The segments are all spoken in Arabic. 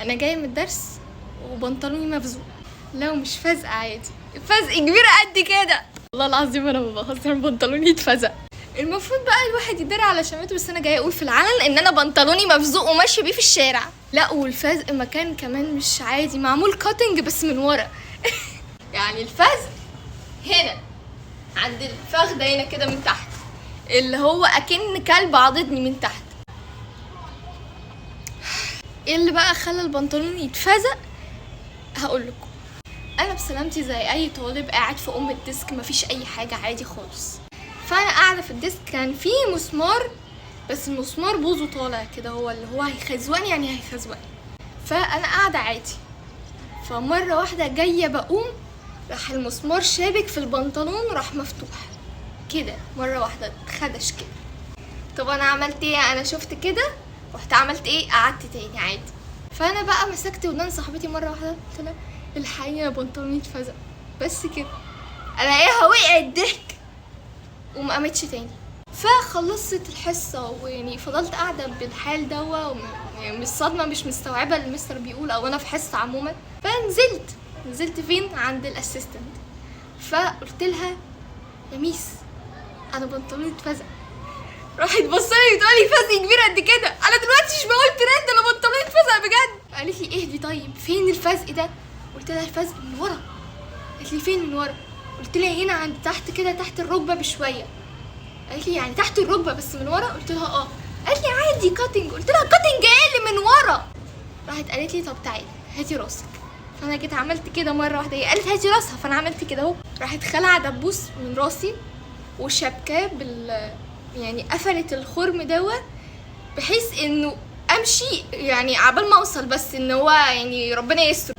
انا جايه من الدرس وبنطلوني مفزوق. لو مش فازقه عادي، فازق كبيره قد كده والله العظيم انا ما بهزر، بنطلوني اتفزق. المفروض بقى الواحد يداري على شماته، بس انا جايه اقول في العلن ان انا بنطلوني مفزوق وماشيه بيه في الشارع. لا والفزق مكان كمان مش عادي، معمول كاتنج بس من ورا. يعني الفزق هنا عند الفخده هنا كده من تحت، اللي هو اكن كلب عضدني من تحت. ايه اللي بقى خلى البنطلون يتفزق؟ هقول لكم. انا بسلامتي زي اي طالب قاعد في الديسك، مفيش اي حاجه عادي خالص. فانا قاعده في الديسك، كان في مسمار بس المسمار بوزه طالع كده، هو اللي هو هيخزوقني، يعني هيخزوقني. فانا قاعده عادي، فمره واحده جايه بقوم راح المسمار شابك في البنطلون، راح مفتوح كده مره واحده، اتخدش كده. طب انا عملت ايه؟ انا شفت كده رحت عملت ايه؟ قعدت تاني عادي. فانا بقى مسكت ودان صاحبتي مره واحده، قلت لها الحقيقه بنطلوني اتفزق، بس كده الاقيها وقعت ضحك وما قامتش تاني. فخلصت الحصه ويعني فضلت قاعده بالحال دوا، يعني من الصدمه مش مستوعبه اللي المستر بيقول او انا في حصه عموما. فنزلت فين؟ عند الاسيستنت. فقلت لها يا ميس انا بنطلوني اتفزق. راحت بصلي بتقولي فزق كبير قد كده. انا دلوقتي مش بقول ترند، انا بنطلوني اتفزق بجد. قالت لي اهدي طيب، فين الفزق ده؟ قلت لها الفزق من ورا. قالت لي فين من ورا؟ قلت لها هنا عند تحت كده، تحت الركبه بشويه. قالت لي يعني تحت الركبه بس من ورا؟ قلت لها اه. قالت لي عادي كاتنج. قلت لها كاتنج ايه اللي من ورا؟ راحت قالت لي طب تعالي هاتي راسك. فانا جيت عملت كده مره واحده، هي قالت هاتي راسها، فانا عملت كده اهو. راحت خلع دبوس من راسي وشبكاه يعني قفلت الخرم دوا بحيث انه امشي يعني عبال ما اوصل، بس ان هو يعني ربنا يستر.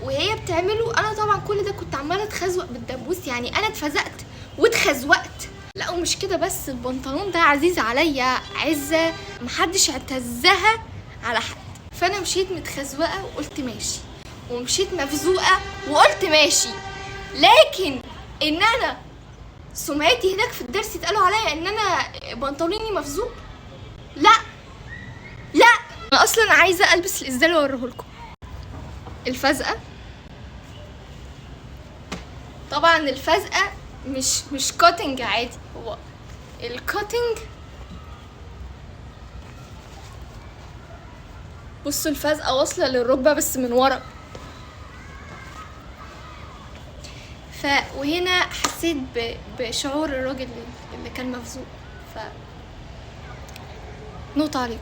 وهي بتعمله انا طبعا كل ده كنت عماله اتخزوق بالدبوس، يعني انا اتفزقت واتخزوقت. لا ومش كده بس، البنطلون ده عزيز عليا عزه محدش اعتزها على حد. فانا مشيت متخزوقه وقلت ماشي، ومشيت مفزوقه وقلت ماشي. لكن ان انا سمعتي هناك في الدرس اتقالوا عليا ان انا بنطلوني مفزوق، لا انا اصلا عايزه البس الازدال واوريهولكم. الفزقه طبعا الفزقه مش كاتنج عادي، هو الكاتنج بصوا الفزقه واصله للركبه بس من ورا. وهنا حسيت بشعور الراجل اللي كان مفزوق. نو تعليق.